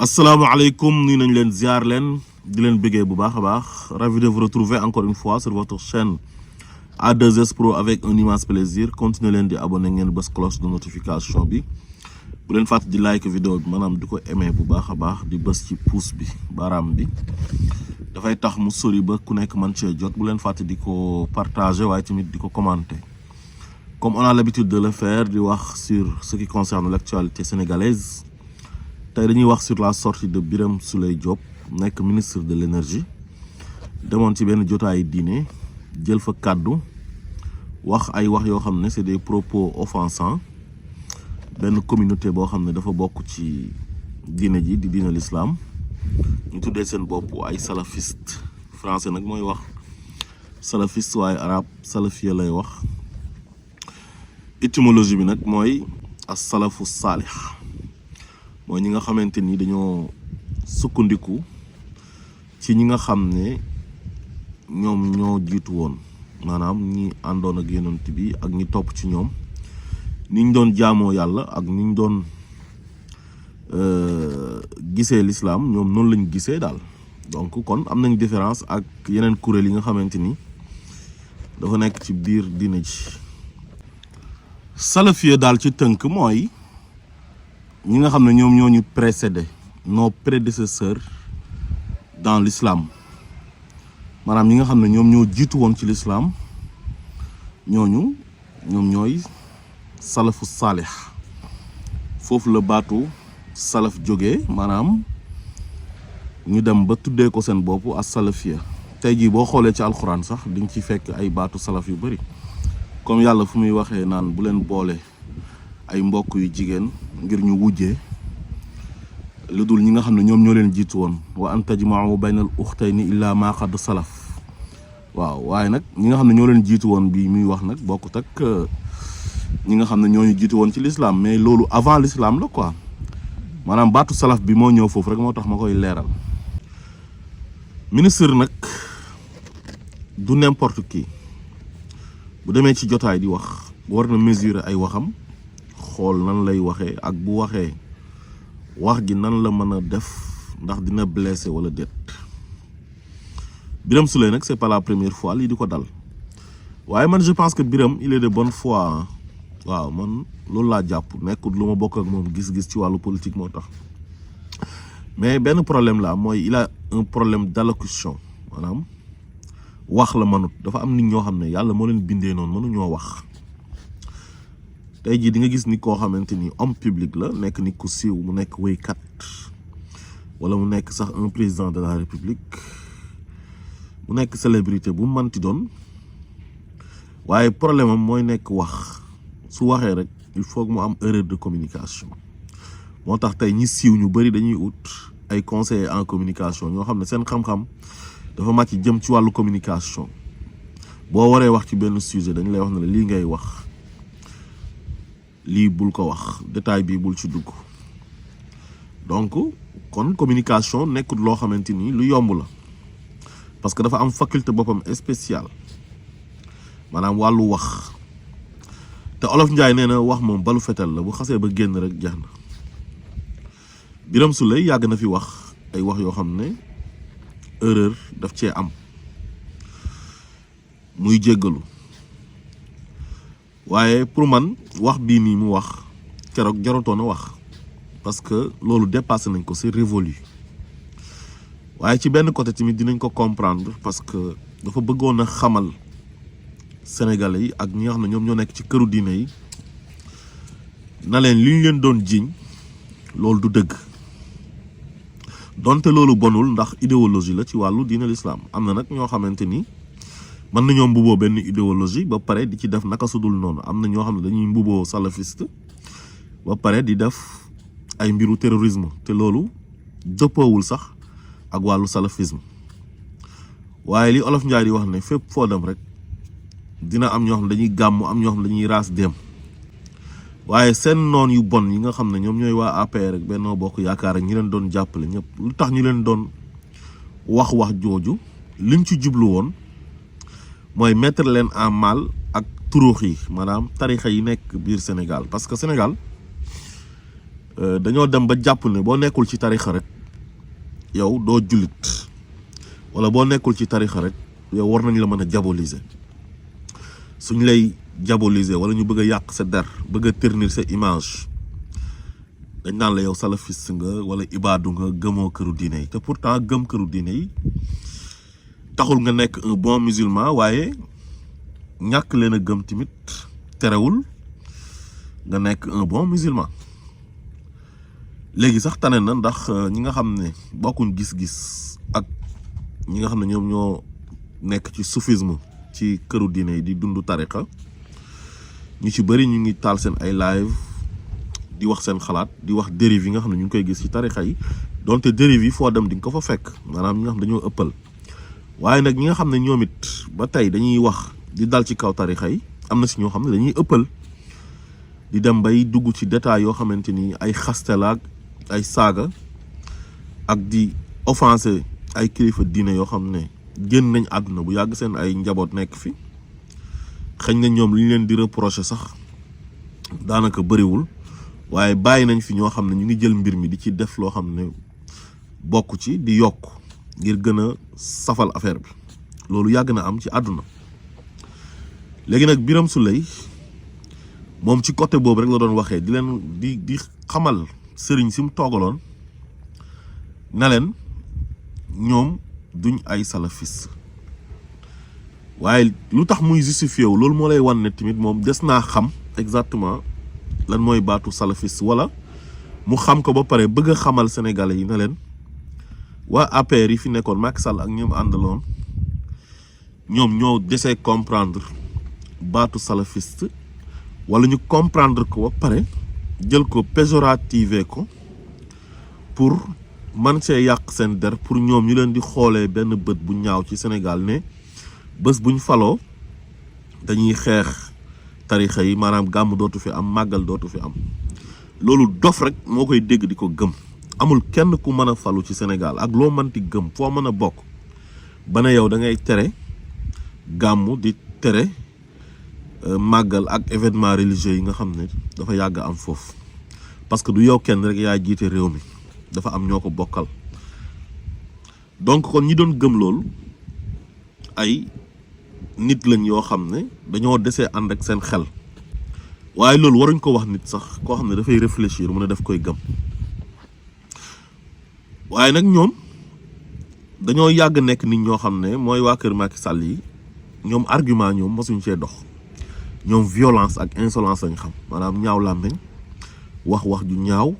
Asalaamaaleykum, nous nañ leen ziar leen di leen bëggee bu baax a baax. Ravi de vous retrouver encore une fois sur votre chaîne A2S Pro avec un immense plaisir. Continuez leen di abonné ngeen bës cloche de notification bi. Bu leen fàtte di like vidéo bi maanaam di ko aimer bu baax a baax di bës ci pouce bi baaraam bi. Dafay tax mu sori ba ku nekk man cee jot. Bu leen fàtte di ko partager waaye tamit di ko commenter. Comme on a l'habitude de le faire di wax sur ce qui concerne l'actualité sénégalaise. Tey dañuy wax sur la sortie de Birame Souleye Diop nekk ministre de l'énergie demoon ci benn jotaay diine jël fa kàddu wax ay wax yoo xam ne c'est des propos offensants benn communauté boo xam ne dafa bokk ci diine ji di diine l'islam ñu tuddee seen bopp ay salafiste français nag mooy wax salafiste waaye arabe salafia lay wax étymologie bi nag mooy as salafu saalih mooy ñi nga xamante ni dañoo sukkandiku ci ñi nga xam ne ñoom ñoo jiitu woon maanaam ñi àndoon ak yonent bi ak ñi topp ci ñoom niñ doon jaamoo yàlla ak niñ doon gisee l'islam ñoom noonu lañ gisee daal. Donc kon am nañ différence ak yeneen kuréel yi nga xamante ni dafa nekk ci biir diine ji. Salafiya daal ci tënk mooy ñi nga xam ne ñoom ñoo ñu précédé nos prédécesseurs dans l'islam maanaam ñi nga xam ne ñoom ñoo jiitu woon ci l'islam ñoom ñooy salafu saalih foofu la baatu salaf jógee maanaam ñu dem ba tuddee ko seen bopp as salafiya. tey jii boo xoolee ci alxuraan sax di nga ci fekk ay baatu salaf yu bari comme yàlla fu muy waxee naan bu leen boole ay mbokk yu jigéen ngir ñu wujjee lu dul ñi nga xam ne ñoom ñoo leen jiitu woon wa an tajma'u baynal ukhtayni illa ma qad salaf waaw waaye nag ñi nga xam ne ñoo leen jiitu woon bi muy wax nag bokkut ak ñi nga xam ne ñoo ñu jiitu woon ci l'islam mais loolu avant l'islam la quoi maanaam baatu salaf bi moo ñëw foofu rek moo tax ma koy leeral. Ministre nag du n'importe qui bu demee ci jotaay di wax war na mesurer ay waxam xool nan lay waxee ak bu waxee wax gi nan la mën a def ndax dina blessé wala déet. Birame Souleye nag c'est pas la première fois lii di ko dal waaye man je pense que Birame il est de bonne foi waaw man loolu laa jàpp nekkul lu ma bokk ak moom gis-gis ci wàllu politique moo tax mais benn problème la mooy il a un problème d'allocution maanaam wax la mënut dafa am nit ñoo xam ne yàlla moo leen bindee noonu mënuñoo wax. tey jii di nga gis ni koo xamante ni homme public la nekk ni ku siiw mu nekk wéykat wala mu nekk sax un président de la république mu nekk célébrité bu mu mënti doon waaye problème am mooy nekk wax su waxee rek il faut que mu am erreur de communication moo tax tey ñi siiw ñu bari dañuy ut ay conseillers en communication ñoo xam ne seen xam-xam dafa màcc jëm ci wàllu communication boo waree wax ci benn sujet dañ lay wax ne la lii ngay wax lii bul ko wax détail bii bul ci dugg donc kon communication nekkul loo xamante ni lu yomb la parce que dafa am faculté boppam spéciale maanaam wàllu wax te Olof Njaay nee na wax moom balu fetal la bu xasee ba génn rek jeex na. Birame Souleye yàgg na fi wax ay wax yoo xam ne erreur daf cee am muy jéggalu waaye pour man wax bii nii mu wax keroog jarotoon a wax parce que loolu dépassé nañ ko c'est révolu waaye ci benn côté tamit dinañ ko comprendre parce que dafa bëggoon a xamal sénégalais yi ak ñi nga xam ne ñoom ñoo nekk ci këru diine yi na leen li ñu leen doon jiiñ loolu du dëgg donte loolu bonul ndax idéologie la ci wàllu diine l'islam am na nag ñoo xamante ni mën nañoo mbuboo benn idéologie ba pare di ci def naka sudul noonu am na ñoo xam ne dañuy mbuboo salafiste ba pare di def ay mbiru terrorisme te loolu dëppoowul sax ak wàllu salafisme waaye li Olof Njaay di wax ne fépp foo dem rek dina am ñoo xam ne dañuy gàmmu am ñoo xam ne dañuy raas dem waaye seen noon yu bon yi nga xam ne ñoom ñooy waa APR rek Benno Bokk Yaakaar ak ñi leen doon jàppale ñëpp lu tax ñu leen doon wax jooju liñ ci jublu woon mooy mettre leen en mal ak turuux yi maanaam tarixa yi nekk biir Sénégal parce que Sénégal dañoo dem ba jàpp ne boo nekkul ci tarixa rek yow doo jullit wala boo nekkul ci tarixa rek yow war nañ la mën a diaboliser suñ lay diaboliser wala ñu bëgg a yàq sa der bëgg a ternir sa image dañ naan la yow salafiste nga wala ibaadu nga gëmoo këru diine yi te pourtant gëm këru diine yi taxul nga nekk un bon musulman waaye ñàkk leen a gëm tamit terewul nga nekk un bon musulman léegi sax tane na ndax ñi nga xam ne bokkuñ gis-gis ak ñi nga xam ne ñoom ñoo nekk ci soufisme ci këru diine yi di dund tariqa ñu ci bëri ñu ngi taal seen ay live di wax seen xalaat di wax dérive yi nga xam ne ñu ngi koy gis ci tariqa yi donte dérive yi foo dem di nga ko fa fekk maanaam ñi nga xam dañoo ëppal waaye nag ñi nga xam ne ñoom it ba tey dañuy wax di dal ci kaw tarixa yi am na si ñoo xam ne dañuy ëppal di dem bay dugg ci détail yoo xamante ni ay xastelaak ay saaga ak di offensé ay kilifa diine yoo xam ne génn nañ àdduna bu yàgg seen ay njaboot nekk fi xëñ na ñoom li ñu leen di reproché sax daanaka bëriwul waaye bàyyi nañ fi ñoo xam ne ñu ngi jël mbir mi di ci def loo xam ne bokk ci di yokk ngir gën a safal affaire bi loolu yàgg na am ci àdduna léegi nag Birame Souleye moom ci côté boobu rek la doon waxee di leen di xamal sëriñ si mu toogaloon na leen ñoom duñ ay salafiste waaye lu tax muy justifié wu loolu moo lay wan ne tamit moom des naa xam exactement lan mooy baatu salafiste wala mu xam ko ba pare bëgg a xamal sénégalais yi na leen waa APR yi fi nekkoon Macky Sall ak ñoom àndaloon ñoom ñoo desee comprendre baatu salafiste wala ñu comprendre ko ba pare jël ko péjorative ko pour man see yàq seen der pour ñoom ñu leen di xoolee benn bët bu ñaaw ci Sénégal ne bés buñ faloo dañuy xeex tarixa yi maanaam gàmm dootu fi am màggal dootu fi am loolu dof rek moo koy dégg di ko gëm amul kenn ku mën a falu ci Sénégal ak loo mënti gëm foo mën a bokk ba ne yow da ngay tere gàmmu di tere màggal ak événement religieux yi nga xam ne dafa yàgg am foofu parce que du yow kenn rek yaa jiite réew mi dafa am ñoo ko bokkal donc kon ñi doon gëm loolu ay nit lañ yoo xam ne dañoo desee ànd ak seen xel waaye loolu waruñ ko wax nit sax koo xam ne dafay réfléchir mu ne daf koy gëm waaye nag ñoom dañoo yàgg nekk nit ñoo xam ne mooy waa kër Macky Sall yi ñoom argument ñoom mosuñ cee dox ñoom violence ak insolence lañ xam maanaam ñaaw làmmeñ wax ju ñaaw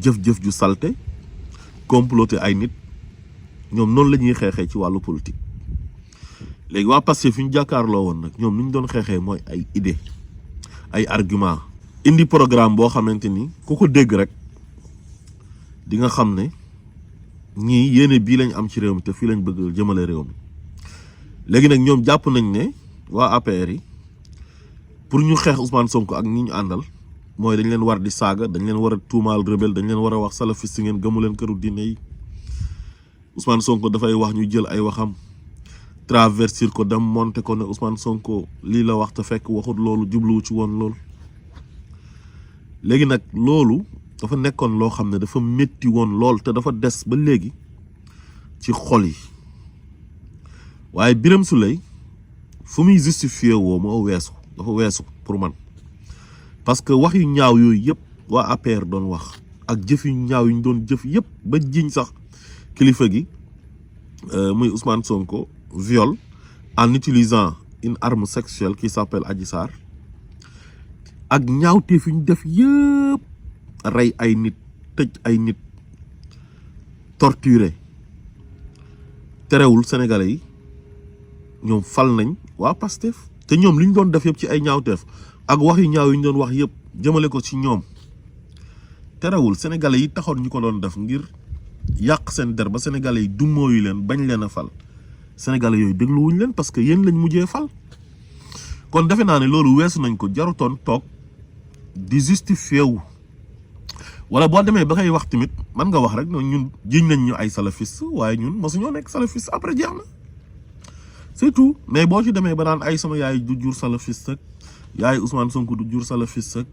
jëf-jëf ju salte comploter ay nit ñoom noonu la ñuy xeexee ci wàllu politique léegi waa Pastef fi ñu jàkkaarloo woon nag ñoom ni ñu doon xeexee mooy ay idée ay argument indi programme boo xamante ni ku ko dégg rek di nga xam ne ñii yéene bii lañ am ci réew mi te fii lañ bëgg jëmale réew mi léegi nag ñoom jàpp nañ ne waa APR yi pour ñu xeex Ousmane Sonko ak ñi ñu àndal mooy dañ leen war di saaga dañ leen war a tuumaal rebelle dañ leen war a wax salafiste ngeen gëmu leen këru diine yi Ousmane Sonko dafay wax ñu jël ay waxam traversir ko dem monter ko ne Ousmane Sonko lii la wax te fekk waxut loolu jubluwu ci woon loolu léegi nag loolu dafa nekkoon loo xam ne dafa métti woon lool te dafa des ba léegi ci xol yi waaye Birame Souleye fu muy justifié woo moo weesu dafa weesu pour man parce que wax yu ñaaw yooyu yëpp waa APR doon wax ak jëf yu ñaaw yu ñu doon jëf yëpp ba jiñ sax kilifa gi muy Ousmane Sonko viol en utilisant une arme sexuelle qui s'appelle Adji Sarr ak ñaawteef yu ñu def yëpp rey ay nit tëj ay nit torturé terewul sénégalais yi ñoom fal nañ waa Pastef te ñoom li ñu doon def yëpp ci ay ñaawteef ak wax yu ñaaw yu ñu doon wax yëpp jëmale ko ci ñoom terewul sénégalais yi taxoon ñu ko doon def ngir yàq seen der ba sénégalais yi dummóoyu leen bañ leen a fal sénégalais yooyu dégluwuñ leen parce que yéen lañ mujjee fal kon defe naa ne loolu weesu nañ ko jarutoon toog di justifié wu wala boo demee ba koy wax tamit man nga wax rek ñun jiñ nañ ñu ay salafiste waaye ñun mosuñoo nekk salafiste après jeex na c'est tout mais boo ci demee ba naan ay sama yaay du jur salafiste ak yaay Ousmane Sonko du jur salafiste ak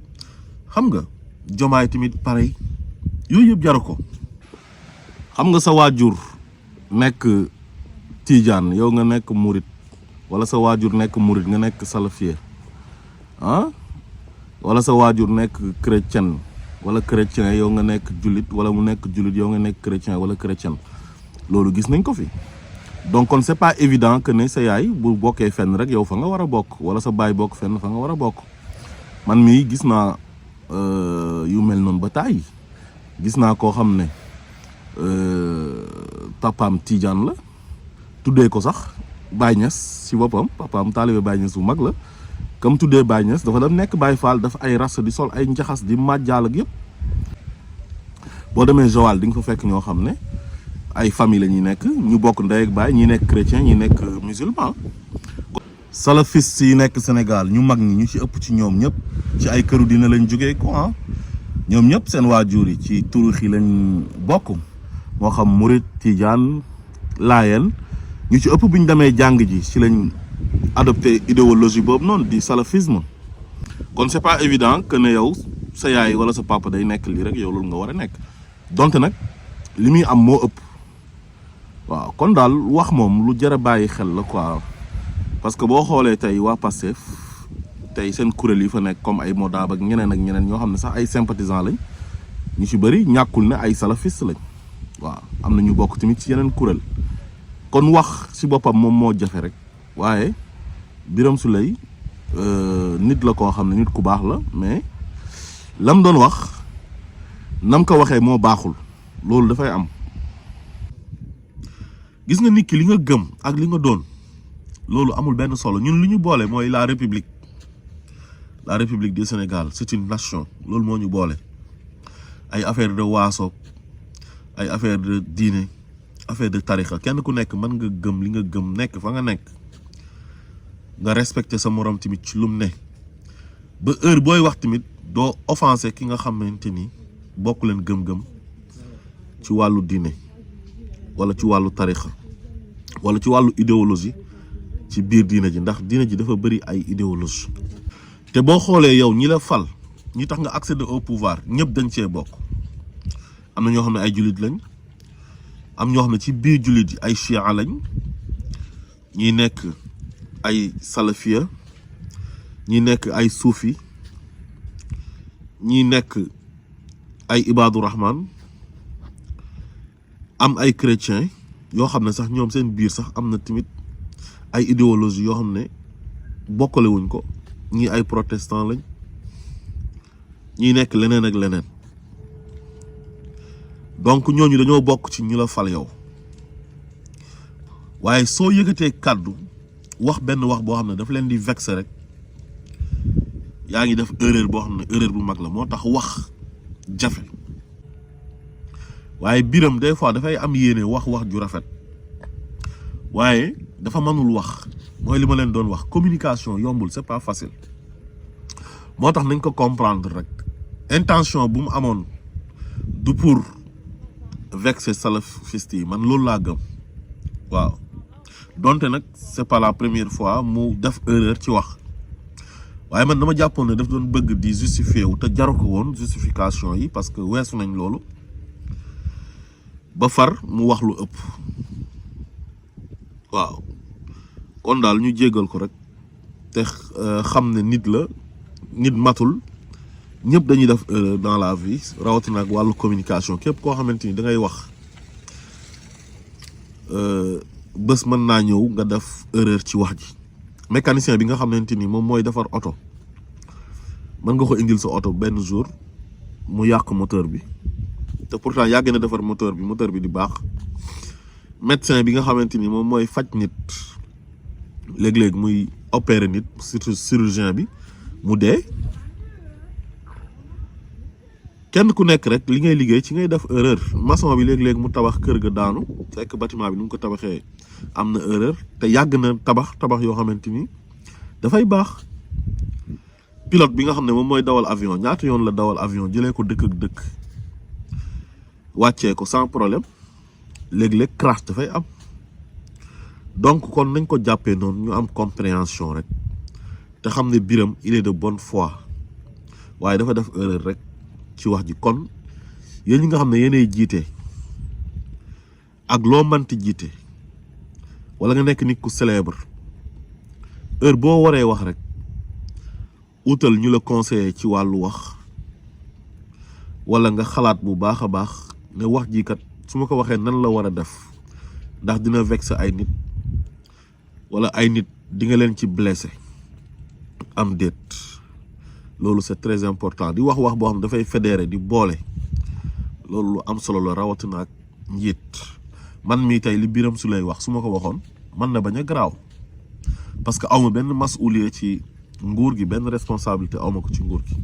xam nga jomaay tamit pareil yooyu yëpp jaru ko xam nga sa waajur nekk Tijaan yow nga nekk murit wala sa waajur nekk murit nga nekk salafie ah wala sa waajur nekk chrétien wala chrétien yow nga nekk jullit wala mu nekk jullit yow nga nekk chrétien wala chrétien loolu gis nañ ko fi donc kon c'est pas évident que ne sa yaay bu bokkee fenn rek yow fa nga war a bokk wala sa baay bokk fenn fa nga war a bokk man mii gis naa yu mel noonu ba taay gis naa koo xam ne papaam Tijaan la tuddee ko sax Baye Niass si boppam papaam taalibe Baye Niass bu mag la comme tuddee Baye Niass dafa dem nekk Baye Fall dafa ay ras di sol ay njaxas di màjjaal ak yëpp boo demee Joal di nga fa fekk ñoo xam ne ay famille la ñuy nekk ñu bokk ndey ak baay ñi nekk chrétien ñi nekk musulman salafiste yi nekk Sénégal ñu mag ñi ñu ci ëpp ci ñoom ñëpp ci ay këru dina lañ jógee ko ah ñoom ñëpp seen waajur yi ci turux yi lañ bokk moo xam murit tijaan laayeen ñu ci ëpp bu ñu demee jàng ji ci lañ adopté idéologie boobu noonu di salafisme kon c'est pas évident que ne yow sa yaay wala sa papa day nekk lii rek yow loolu nga war a nekk donte nag li muy am moo ëpp waaw kon daal wax moom lu jar a bàyyi xel la quoi parce que boo xoolee tey waa Pastef tey seen kuréel yi fa nekk comme ay Modab ak ñeneen ñoo xam ne sax ay sympathisants lañ ñu ci bëri ñàkkul ne ay salafiste lañ waaw am na ñu bokk tamit ci yeneen kuréel kon wax ci boppam moom moo jafe rek waaye Birame Souleye nit la koo xam ne nit ku baax la mais lam doon wax nam ko waxee moo baaxul loolu dafay am gis nga nit ki li nga gëm ak li nga doon loolu amul benn solo ñun li ñu boole mooy la république du Sénégal c'est une nation loolu moo ñu boole ay affaire de waaso ay affaire de diine affaire de tarixa kenn ku nekk mën nga gëm li nga gëm nekk fa nga nekk nga respecter sa morom tamit ci lum ne ba heure booy wax tamit doo offenser ki nga xamante ni bokk leen gëm-gëm ci wàllu diine wala ci wàllu tarixa wala ci wàllu idéologie ci biir diine ji ndax diine ji dafa bëri ay idéologie te boo xoolee yow ñi la fal ñi tax nga accéder au pouvoir ñëpp dañ cee bokk am na ñoo xam ne ay jullit lañ am ñoo xam ne ci biir jullit yi ay chia lañ ñi nekk ay salafia ñi nekk ay suufi ñi nekk ay ibadu rahman am ay chrétien yoo xam ne sax ñoom seen biir sax am na tamit ay idéologie yoo xam ne bokkale wuñ ko ñii ay protestant lañ ñii nekk leneen ak leneen donc ñooñu dañoo bokk ci ñu la fal yow waaye soo yëgatee kàddu wax benn wax boo xam ne daf leen di vexer rek yaa ngi def erreur boo xam ne erreur bu mag la moo tax wax jafe waaye Birame des fois dafay am yéene wax ju rafet waaye dafa mënul wax mooy li ma leen doon wax communication yombul c'est pas facile moo tax nañ ko comprendre rek intention bu mu amoon du pour vexer salafiste yi man loolu laa gëm waaw donte nag c'est pas la première fois mu def erreur ci wax waaye man dama jàppoon ne daf doon bëgg di justifier wu te jaru ko woon justification yi parce que weesu nañ loolu ba far mu wax lu ëpp waaw kon daal ñu jéggal ko rek te xam ne nit la nit matul ñëpp dañuy def erreur dans la vie rawatina ak wàllu communication képp koo xamante ni da ngay wax bés mën naa ñëw nga def erreur ci wax ji mécanicien bi nga xamante ni moom mooy defar oto mën nga ko indil sa oto benn jour mu yàq moteur bi te pourtant yàgg na defar moteur bi di baax médecin bi nga xamante ni moom mooy faj nit léeg-léeg muy opérer nit surtout chirurgien bi mu dee kenn ku nekk rek li ngay liggéey ci ngay def erreur maçon bi léeg-léeg mu tabax kër ga daanu fekk bâtiment bi nu mu ko tabaxee am na erreur te yàgg na tabax yoo xamante ni dafay baax pilote bi nga xam ne moom mooy dawal avion ñaata yoon la dawal avion jëlee ko dëkk ak dëkk wàccee ko sans problème léeg-léeg crash dafay am donc kon nañ ko jàppee noonu ñu am compréhension rek te xam ne Birame il est de bonne foi waaye dafa def erreur rek ci wax ji kon yéen ñi nga xam ne yéenay jiite ak loo manti jiite wala nga nekk nit ku célèbre heure boo waree wax rek utal ñu la conseiller ci wàllu wax wala nga xalaat bu baax a baax ne wax ji kat su ma ko waxee nan la war a def ndax dina vexer ay nit wala ay nit di nga leen ci blessé am déet loolu c'est très important di wax boo xam dafay fédérer di boole loolu lu am solo la rawatina ak njiit man mii tey li Birame Souleye wax su ma ko waxoon man na bañ a garaaw parce que awma benn masuuliye ci nguur gi benn responsabilité awma ko ci nguur gi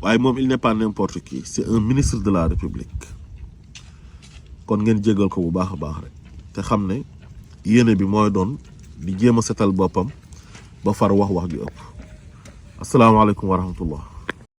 waaye moom il n'est pas n'importe qui c'est un ministre de la République kon ngeen jégal ko bu baax a baax rek te xam ne yéene bi mooy doon di jéem a setal boppam ba far wax gi ëpp asalaamaaleykum wa rahmatullah